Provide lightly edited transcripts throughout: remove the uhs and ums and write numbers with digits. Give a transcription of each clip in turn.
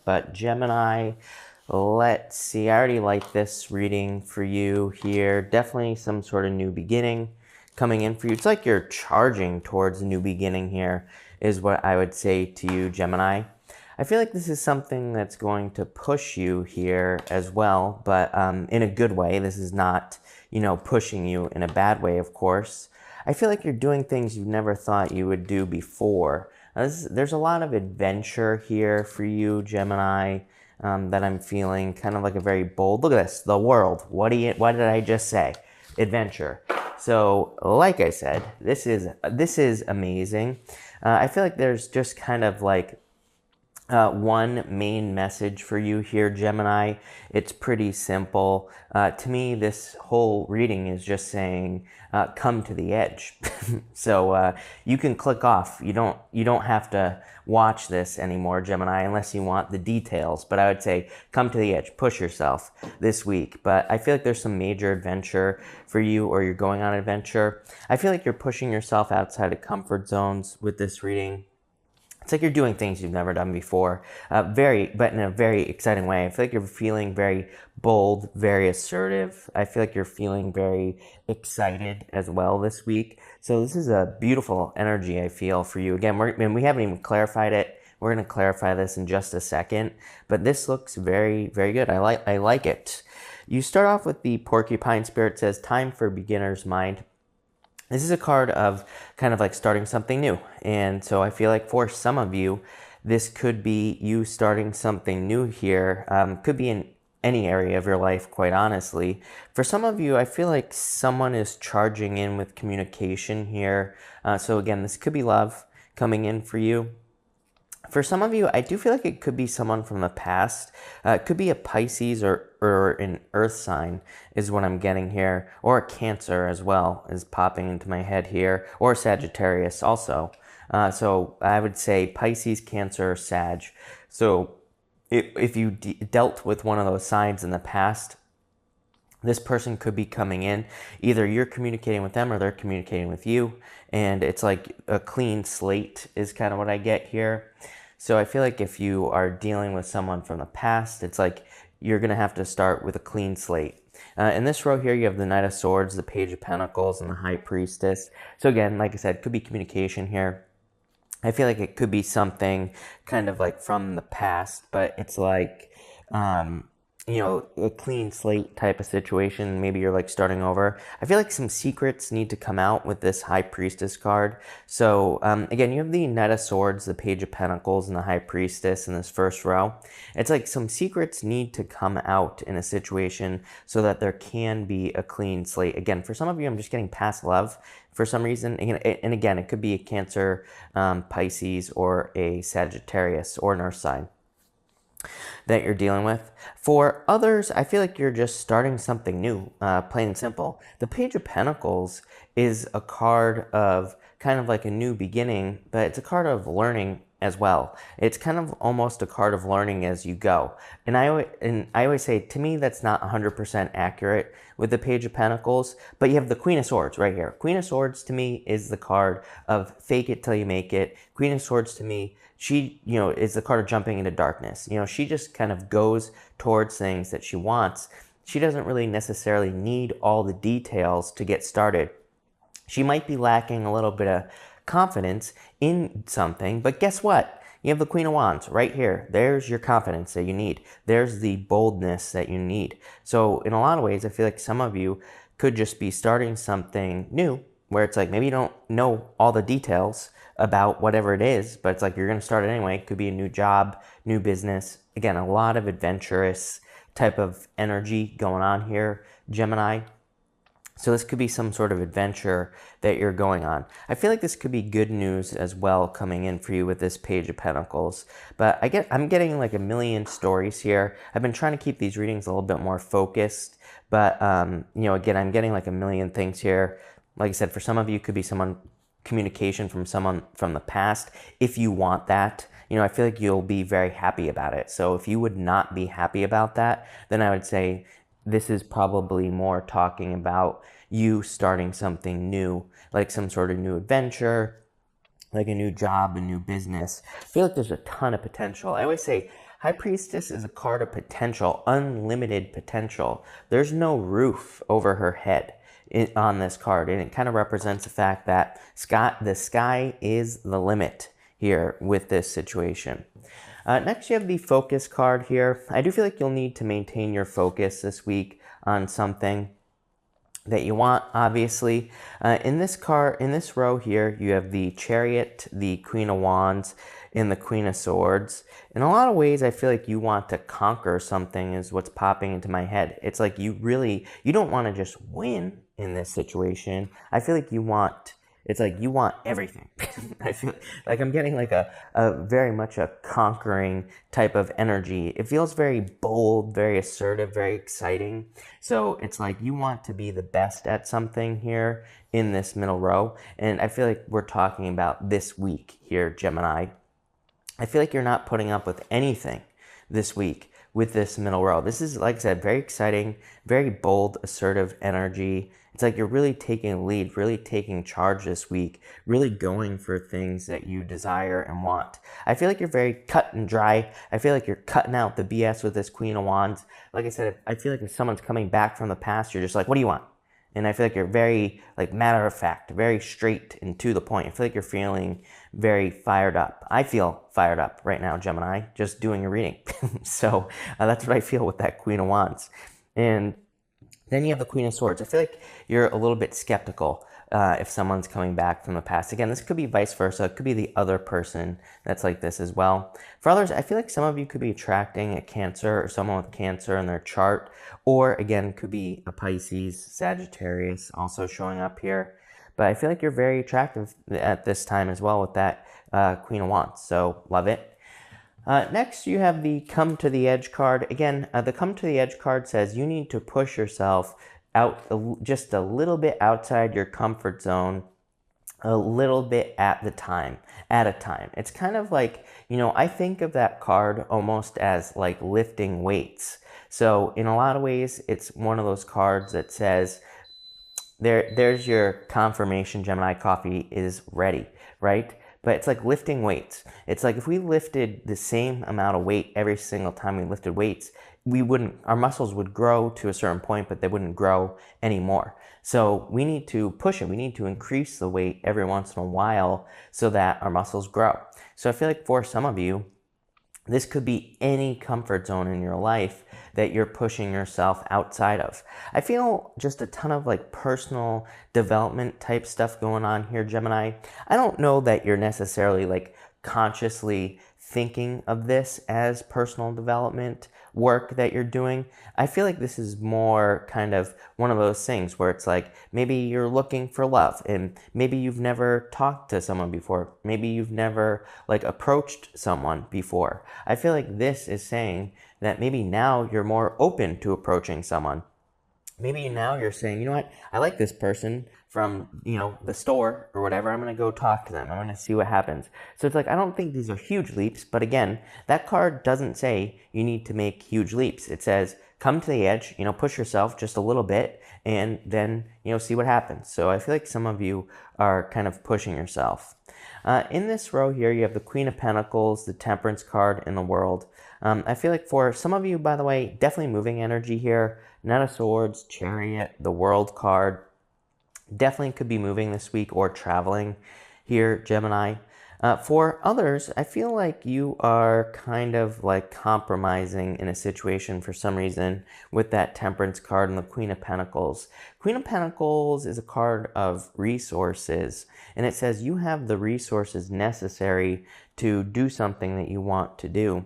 But Gemini, let's see. I already like this reading for you here. Definitely some sort of new beginning coming in for you. It's like you're charging towards a new beginning here is what I would say to you, Gemini. I feel like this is something that's going to push you here as well, but in a good way. This is not, pushing you in a bad way, of course. I feel like you're doing things you've never thought you would do before. There's a lot of adventure here for you, Gemini, that I'm feeling, kind of like a very bold. Look at this, the world. What did I just say? Adventure. So, like I said, this is amazing. I feel like there's just kind of like one main message for you here, Gemini. It's pretty simple. To me, this whole reading is just saying, come to the edge. So you can click off. You don't have to watch this anymore, Gemini, unless you want the details. But I would say come to the edge, push yourself this week. But I feel like there's some major adventure for you, or you're going on adventure. I feel like you're pushing yourself outside of comfort zones with this reading. It's like you're doing things you've never done before, but in a very exciting way. I feel like you're feeling very bold, very assertive. I feel like you're feeling very excited as well this week. So this is a beautiful energy I feel for you. Again, we haven't even clarified it. We're going to clarify this in just a second, but this looks very, very good. I like it. You start off with the Porcupine Spirit. It says, time for beginner's mind. This is a card of kind of like starting something new. And so I feel like for some of you, this could be you starting something new here. Could be in any area of your life, quite honestly. For some of you, I feel like someone is charging in with communication here. So again, this could be love coming in for you. For some of you, I do feel like it could be someone from the past. It could be a Pisces or an earth sign is what I'm getting here. Or a Cancer as well is popping into my head here. Or Sagittarius also. So I would say Pisces, Cancer, Sag. So if you dealt with one of those signs in the past, this person could be coming in. Either you're communicating with them or they're communicating with you. And it's like a clean slate is kind of what I get here. So I feel like if you are dealing with someone from the past, it's like you're going to have to start with a clean slate. In this row here, you have the Knight of Swords, the Page of Pentacles, and the High Priestess. So again, like I said, could be communication here. I feel like it could be something kind of like from the past, but it's like, a clean slate type of situation. Maybe you're like starting over. I feel like some secrets need to come out with this High Priestess card. So again, you have the Knight of Swords, the Page of Pentacles, and the High Priestess in this first row. It's like some secrets need to come out in a situation so that there can be a clean slate. Again, for some of you, I'm just getting past love for some reason. And again, it could be a Cancer, Pisces, or a Sagittarius, or an Earth sign that you're dealing with. For others, I feel like you're just starting something new, plain and simple. The Page of Pentacles is a card of kind of like a new beginning, but it's a card of learning as well. It's kind of almost a card of learning as you go. And I always say, to me, that's not 100% accurate with the Page of Pentacles, but you have the Queen of Swords right here. Queen of Swords to me is the card of fake it till you make it. Queen of Swords to me, she, is the card of jumping into darkness. She just kind of goes towards things that she wants. She doesn't really necessarily need all the details to get started. She might be lacking a little bit of confidence in something, but guess what? You have the Queen of Wands right here. There's your confidence that you need. There's the boldness that you need. So in a lot of ways, I feel like some of you could just be starting something new where it's like maybe you don't know all the details about whatever it is, but it's like you're going to start it anyway. It could be a new job, new business. Again, a lot of adventurous type of energy going on here, Gemini. So this could be some sort of adventure that you're going on. I feel like this could be good news as well coming in for you with this Page of Pentacles. But I'm getting like a million stories here. I've been trying to keep these readings a little bit more focused. But, again, I'm getting like a million things here. Like I said, for some of you, it could be communication from someone from the past. If you want that, I feel like you'll be very happy about it. So if you would not be happy about that, then I would say this is probably more talking about you starting something new, like some sort of new adventure, like a new job, a new business. I feel like there's a ton of potential. I always say High Priestess is a card of potential, unlimited potential. There's no roof over her head on this card, and it kind of represents the fact that the sky is the limit here with this situation. Next, you have the focus card here. I do feel like you'll need to maintain your focus this week on something that you want, obviously. In this row here, you have the Chariot, the Queen of Wands, and the Queen of Swords. In a lot of ways, I feel like you want to conquer something is what's popping into my head. It's like you don't want to just win in this situation. I feel like you want everything. I feel like I'm getting like a very much a conquering type of energy. It feels very bold, very assertive, very exciting. So it's like you want to be the best at something here in this middle row. And I feel like we're talking about this week here, Gemini. I feel like you're not putting up with anything this week with this middle row. This is, like I said, very exciting, very bold, assertive energy. It's like you're really taking a lead, really taking charge this week, really going for things that you desire and want. I feel like you're very cut and dry. I feel like you're cutting out the BS with this Queen of Wands. Like I said, I feel like if someone's coming back from the past, you're just like, what do you want? And I feel like you're very like matter of fact, very straight and to the point. I feel like you're feeling very fired up. I feel fired up right now, Gemini, just doing a reading. So that's what I feel with that Queen of Wands. And then you have the Queen of Swords. I feel like you're a little bit skeptical if someone's coming back from the past. Again, this could be vice versa. It could be the other person that's like this as well. For others, I feel like some of you could be attracting a Cancer or someone with Cancer in their chart. Or again, could be a Pisces, Sagittarius also showing up here. But I feel like you're very attractive at this time as well with that Queen of Wands. So love it. Next, you have the Come to the Edge card. Again, the Come to the Edge card says you need to push yourself out just a little bit outside your comfort zone, a little bit at a time. It's kind of like, I think of that card almost as like lifting weights. So in a lot of ways, it's one of those cards that says, there's your confirmation, Gemini, coffee is ready, right? But it's like lifting weights. It's like if we lifted the same amount of weight every single time we lifted weights, our muscles would grow to a certain point, but they wouldn't grow anymore. So we need to push it. We need to increase the weight every once in a while so that our muscles grow. So I feel like for some of you, this could be any comfort zone in your life that you're pushing yourself outside of. I feel just a ton of like personal development type stuff going on here, Gemini. I don't know that you're necessarily like consciously thinking of this as personal development work that you're doing. I feel like this is more kind of one of those things where it's like maybe you're looking for love and maybe you've never talked to someone before. Maybe you've never like approached someone before. I feel like this is saying that maybe now you're more open to approaching someone. Maybe now you're saying, you know what, I like this person from, the store or whatever. I'm going to go talk to them. I'm going to see what happens. So it's like, I don't think these are huge leaps. But again, that card doesn't say you need to make huge leaps. It says, come to the edge, push yourself just a little bit and then, see what happens. So I feel like some of you are kind of pushing yourself. In this row here, you have the Queen of Pentacles, the Temperance card, and the World. I feel like for some of you, by the way, definitely moving energy here. Knight of Swords, Chariot, the World card. Definitely could be moving this week or traveling here, Gemini. For others, I feel like you are kind of like compromising in a situation for some reason with that Temperance card and the Queen of Pentacles. Queen of Pentacles is a card of resources, and it says you have the resources necessary to do something that you want to do.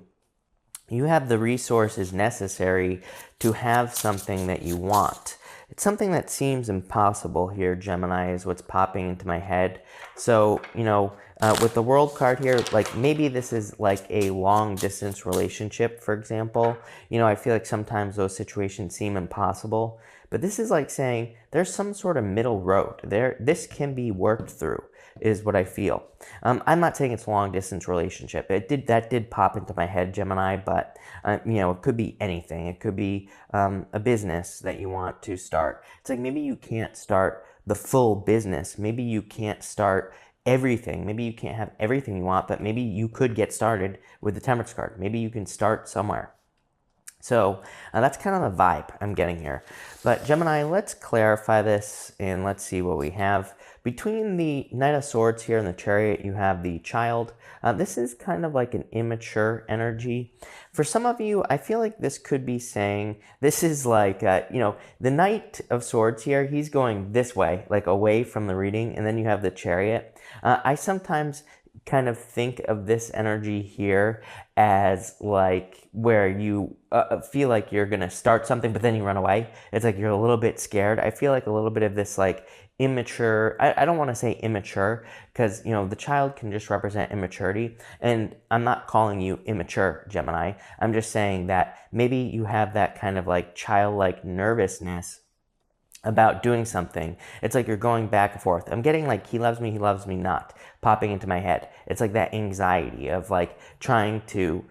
You have the resources necessary to have something that you want. It's something that seems impossible here, Gemini, is what's popping into my head. So, with the World card here, like maybe this is like a long distance relationship, for example. I feel like sometimes those situations seem impossible. But this is like saying there's some sort of middle road. This can be worked through, is what I feel. I'm not saying it's a long distance relationship. That did pop into my head, Gemini, but it could be anything. It could be a business that you want to start. It's like maybe you can't start the full business. Maybe you can't start everything. Maybe you can't have everything you want, but maybe you could get started with the Temperance card. Maybe you can start somewhere. So that's kind of the vibe I'm getting here. But Gemini, let's clarify this and let's see what we have. Between the Knight of Swords here and the Chariot, you have the Child. This is kind of like an immature energy. For some of you, I feel like this could be saying, this is like, the Knight of Swords here, he's going this way, like away from the reading, and then you have the Chariot. I sometimes kind of think of this energy here as like where you feel like you're gonna start something but then you run away. It's like you're a little bit scared. I feel like a little bit of this like immature, I don't want to say immature because the child can just represent immaturity, and I'm not calling you immature, Gemini. I'm just saying that maybe you have that kind of like childlike nervousness about doing something. It's like you're going back and forth. I'm getting like he loves me not popping into my head. It's like that anxiety of like trying to,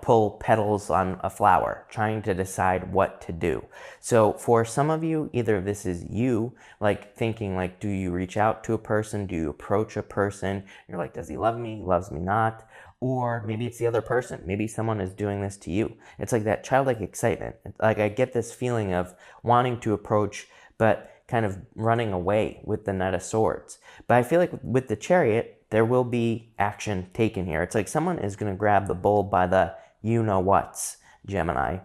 pull petals on a flower, trying to decide what to do. So for some of you, either this is you like thinking like, do you reach out to a person? Do you approach a person? You're like, does he love me? Loves me not? Or maybe it's the other person. Maybe someone is doing this to you. It's like that childlike excitement. Like I get this feeling of wanting to approach but kind of running away with the Knight of Swords. But I feel like with the Chariot, there will be action taken here. It's like someone is going to grab the bull by the you-know-whats, Gemini.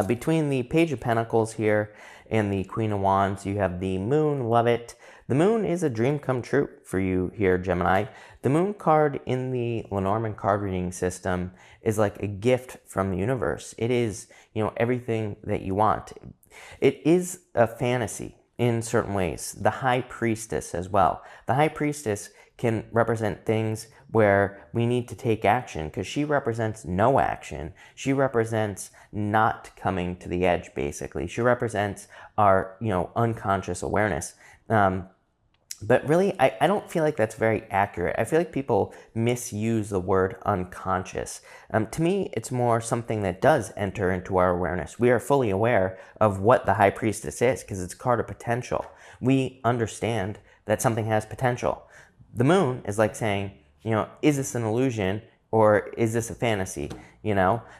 Between the Page of Pentacles here and the Queen of Wands, you have the Moon. Love it. The Moon is a dream come true for you here, Gemini. The Moon card in the Lenormand card reading system is like a gift from the universe. It is, everything that you want. It is a fantasy in certain ways. The High Priestess as well. The High Priestess can represent things where we need to take action because she represents no action. She represents not coming to the edge, basically. She represents our, unconscious awareness. But really, I don't feel like that's very accurate. I feel like people misuse the word unconscious. To me, it's more something that does enter into our awareness. We are fully aware of what the High Priestess is because it's a card of potential. We understand that something has potential. The Moon is like saying, is this an illusion or is this a fantasy?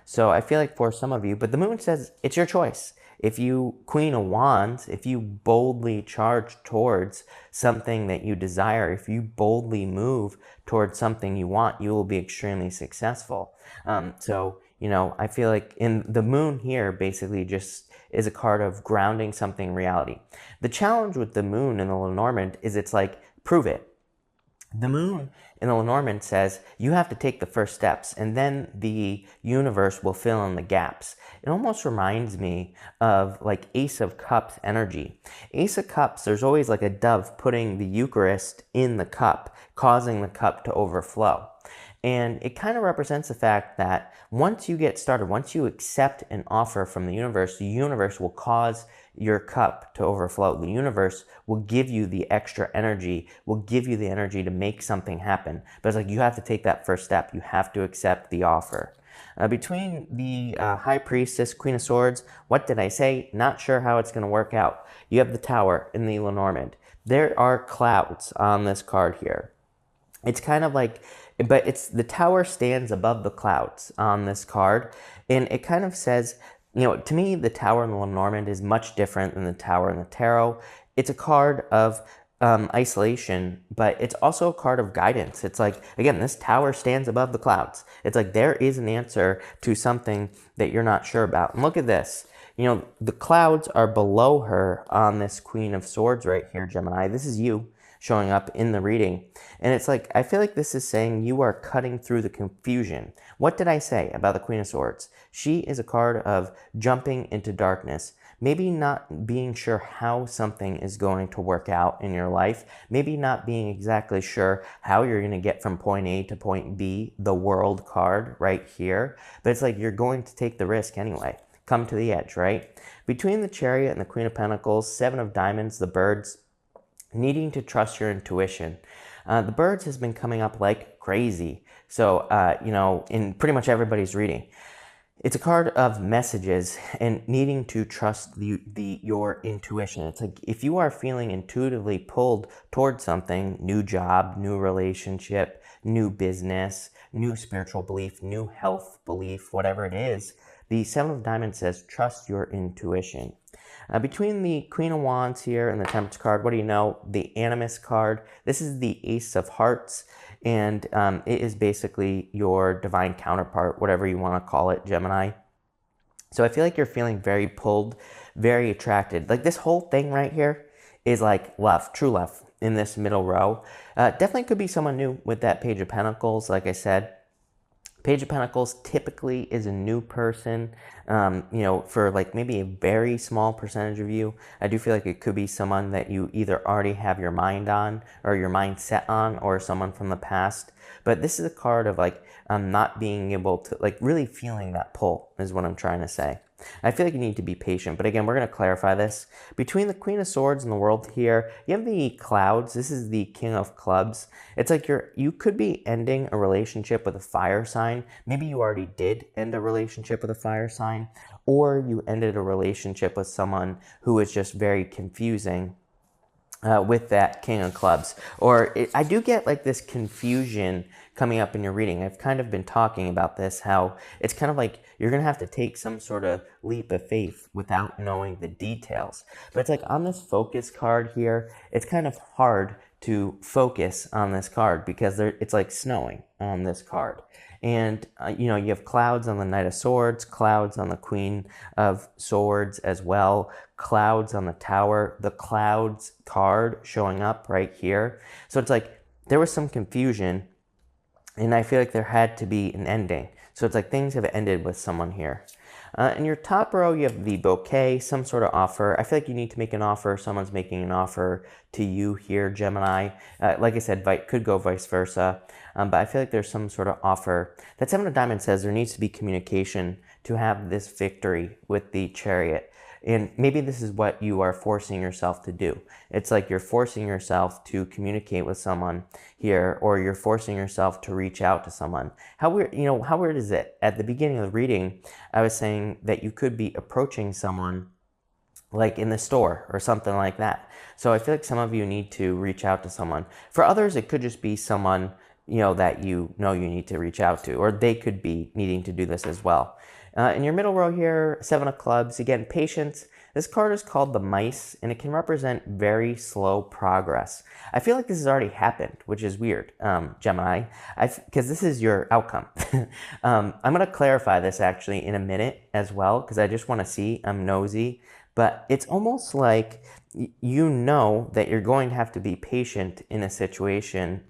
So I feel like for some of you, but the Moon says it's your choice. If you, Queen of Wands, if you boldly charge towards something that you desire, if you boldly move towards something you want, you will be extremely successful. I feel like in the Moon here basically just is a card of grounding something in reality. The challenge with the Moon in the Lenormand is it's like, prove it. The Moon in the Lenormand says you have to take the first steps and then the universe will fill in the gaps. It almost reminds me of like Ace of Cups energy. Ace of Cups, there's always like a dove putting the Eucharist in the cup, causing the cup to overflow. And it kind of represents the fact that once you get started, once you accept an offer from the universe will cause your cup to overflow. The universe will give you the extra energy, will give you the energy to make something happen. But it's like you have to take that first step. You have to accept the offer. Between the High Priestess, Queen of Swords, what did I say? Not sure how it's going to work out. You have the Tower in the Lenormand. There are clouds on this card here. It's kind of like, but it's the Tower stands above the clouds on this card. And it kind of says, to me, the Tower in the Lenormand is much different than the Tower in the Tarot. It's a card of isolation, but it's also a card of guidance. It's like, again, this Tower stands above the clouds. It's like there is an answer to something that you're not sure about. And look at this. The clouds are below her on this Queen of Swords right here, Gemini. This is you showing up in the reading. And it's like, I feel like this is saying you are cutting through the confusion. What did I say about the Queen of Swords? She is a card of jumping into darkness. Maybe not being sure how something is going to work out in your life. Maybe not being exactly sure how you're going to get from point A to point B, the World card right here. But it's like you're going to take the risk anyway. Come to the edge, right? Between the Chariot and the Queen of Pentacles, Seven of Diamonds, the Birds, needing to trust your intuition. The Birds has been coming up like crazy. So, in pretty much everybody's reading. It's a card of messages and needing to trust your intuition. It's like if you are feeling intuitively pulled towards something, new job, new relationship, new business, new spiritual belief, new health belief, whatever it is, the Seven of Diamonds says trust your intuition. Between the Queen of Wands here and the Temperance card, what do you know? The Animus card. This is the Ace of Hearts, and it is basically your divine counterpart, whatever you want to call it, Gemini. So I feel like you're feeling very pulled, very attracted. Like this whole thing right here is like love, true love in this middle row. Definitely could be someone new with that Page of Pentacles, like I said. Page of Pentacles typically is a new person, for like maybe a very small percentage of you. I do feel like it could be someone that you either already have your mind on or your mind set on, or someone from the past. But this is a card of like not being able to, like really feeling that pull is what I'm trying to say. I feel like you need to be patient, but again, we're going to clarify this. Between the Queen of Swords and the World here, you have the Clouds. This is the King of Clubs. It's like you could be ending a relationship with a fire sign. Maybe you already did end a relationship with a fire sign, or you ended a relationship with someone who is just very confusing with that King of Clubs. Or I do get like this confusion coming up in your reading. I've kind of been talking about this, how it's kind of like you're going to have to take some sort of leap of faith without knowing the details. But it's like on this focus card here, it's kind of hard to focus on this card because it's like snowing on this card. And, you have clouds on the Knight of Swords, clouds on the Queen of Swords as well, clouds on the Tower, the Clouds card showing up right here. So it's like there was some confusion, and I feel like there had to be an ending. So it's like things have ended with someone here. In your top row, you have the bouquet, some sort of offer. I feel like you need to make an offer. Someone's making an offer to you here, Gemini. Like I said, could go vice versa. But I feel like there's some sort of offer. That Seven of Diamonds says there needs to be communication to have this victory with the Chariot. And maybe this is what you are forcing yourself to do. It's like you're forcing yourself to communicate with someone here, or you're forcing yourself to reach out to someone. How weird is it? At the beginning of the reading, I was saying that you could be approaching someone like in the store or something like that. So I feel like some of you need to reach out to someone. For others, it could just be someone, that you need to reach out to, or they could be needing to do this as well. In your middle row here, Seven of Clubs, again, patience. This card is called the Mice, and it can represent very slow progress. I feel like this has already happened, which is weird, Gemini, because this is your outcome. I'm going to clarify this actually in a minute as well, because I just want to see, I'm nosy, but it's almost like you know that you're going to have to be patient in a situation.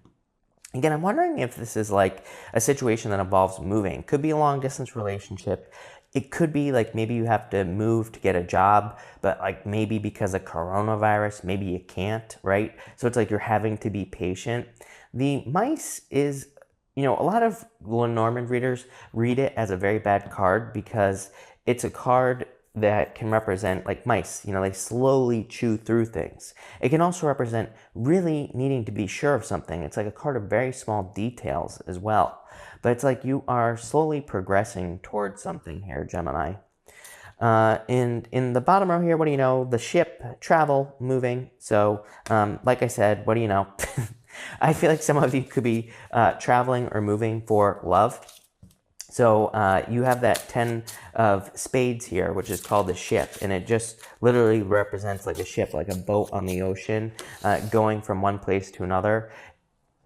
Again, I'm wondering if this is like a situation that involves moving. Could be a long distance relationship. It could be like maybe you have to move to get a job, but like maybe because of coronavirus, maybe you can't, right? So it's like you're having to be patient. The Mice is, a lot of Lenormand readers read it as a very bad card because it's a card that can represent like mice, they slowly chew through things. It can also represent really needing to be sure of something. It's like a card of very small details as well. But it's like you are slowly progressing towards something here, Gemini. In the bottom row here, what do you know? The ship, travel, moving. So like I said, what do you know? I feel like some of you could be traveling or moving for love. So you have that 10 of spades here, which is called the ship, and it just literally represents like a ship, like a boat on the ocean, going from one place to another.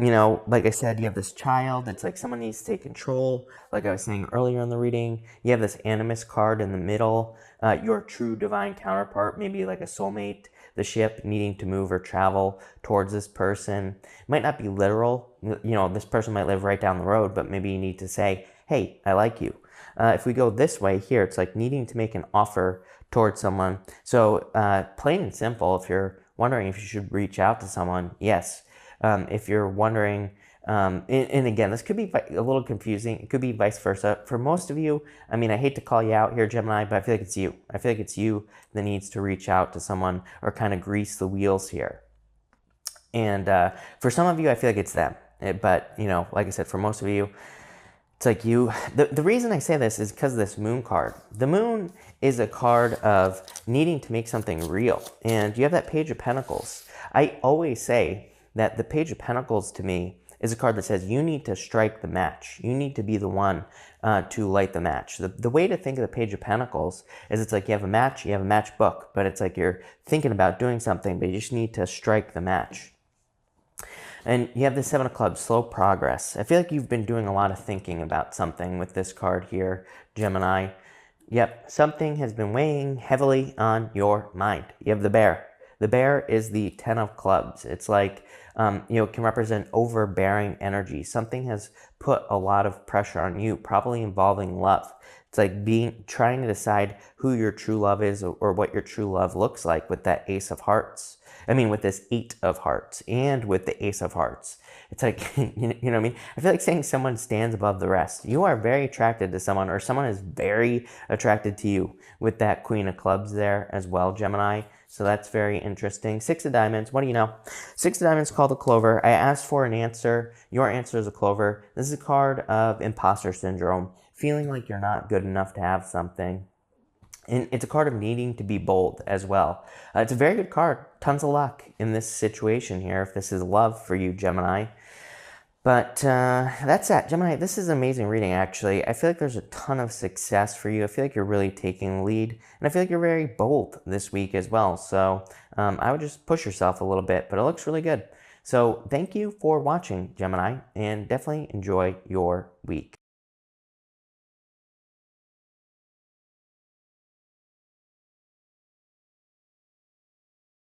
Like I said, you have this child. It's like someone needs to take control. Like I was saying earlier in the reading, you have this Animus card in the middle, your true divine counterpart, maybe like a soulmate, the ship needing to move or travel towards this person. It might not be literal. This person might live right down the road, but maybe you need to say, hey, I like you. If we go this way here, it's like needing to make an offer towards someone. So plain and simple, if you're wondering if you should reach out to someone, yes. If you're wondering, and again, this could be a little confusing. It could be vice versa. For most of you, I hate to call you out here, Gemini, but I feel like it's you. I feel like it's you that needs to reach out to someone or kind of grease the wheels here. And for some of you, I feel like it's them. But, like I said, for most of you, It's like the reason I say this is because of this moon card. The moon is a card of needing to make something real. And you have that Page of Pentacles. I always say that the Page of Pentacles to me is a card that says you need to strike the match. You need to be the one to light the match. The way to think of the Page of Pentacles is it's like you have a matchbook, but it's like you're thinking about doing something, but you just need to strike the match. And you have the Seven of Clubs, slow progress. I feel like you've been doing a lot of thinking about something with this card here, Gemini. Yep, something has been weighing heavily on your mind. You have the Bear. The Bear is the Ten of Clubs. It's like, it can represent overbearing energy. Something has put a lot of pressure on you, probably involving love. It's like trying to decide who your true love is or what your true love looks like with that Ace of Hearts. I mean, with this Eight of Hearts and with the Ace of Hearts. It's like, you know what I mean? I feel like saying someone stands above the rest. You are very attracted to someone, or someone is very attracted to you with that Queen of Clubs there as well, Gemini. So that's very interesting. Six of Diamonds, what do you know? Six of Diamonds called a Clover. I asked for an answer. Your answer is a Clover. This is a card of imposter syndrome, feeling like you're not good enough to have something. And it's a card of needing to be bold as well. It's a very good card. Tons of luck in this situation here, if this is love for you, Gemini. But that's that. Gemini, this is an amazing reading, actually. I feel like there's a ton of success for you. I feel like you're really taking the lead. And I feel like you're very bold this week as well. So I would just push yourself a little bit, but it looks really good. So thank you for watching, Gemini, and definitely enjoy your week.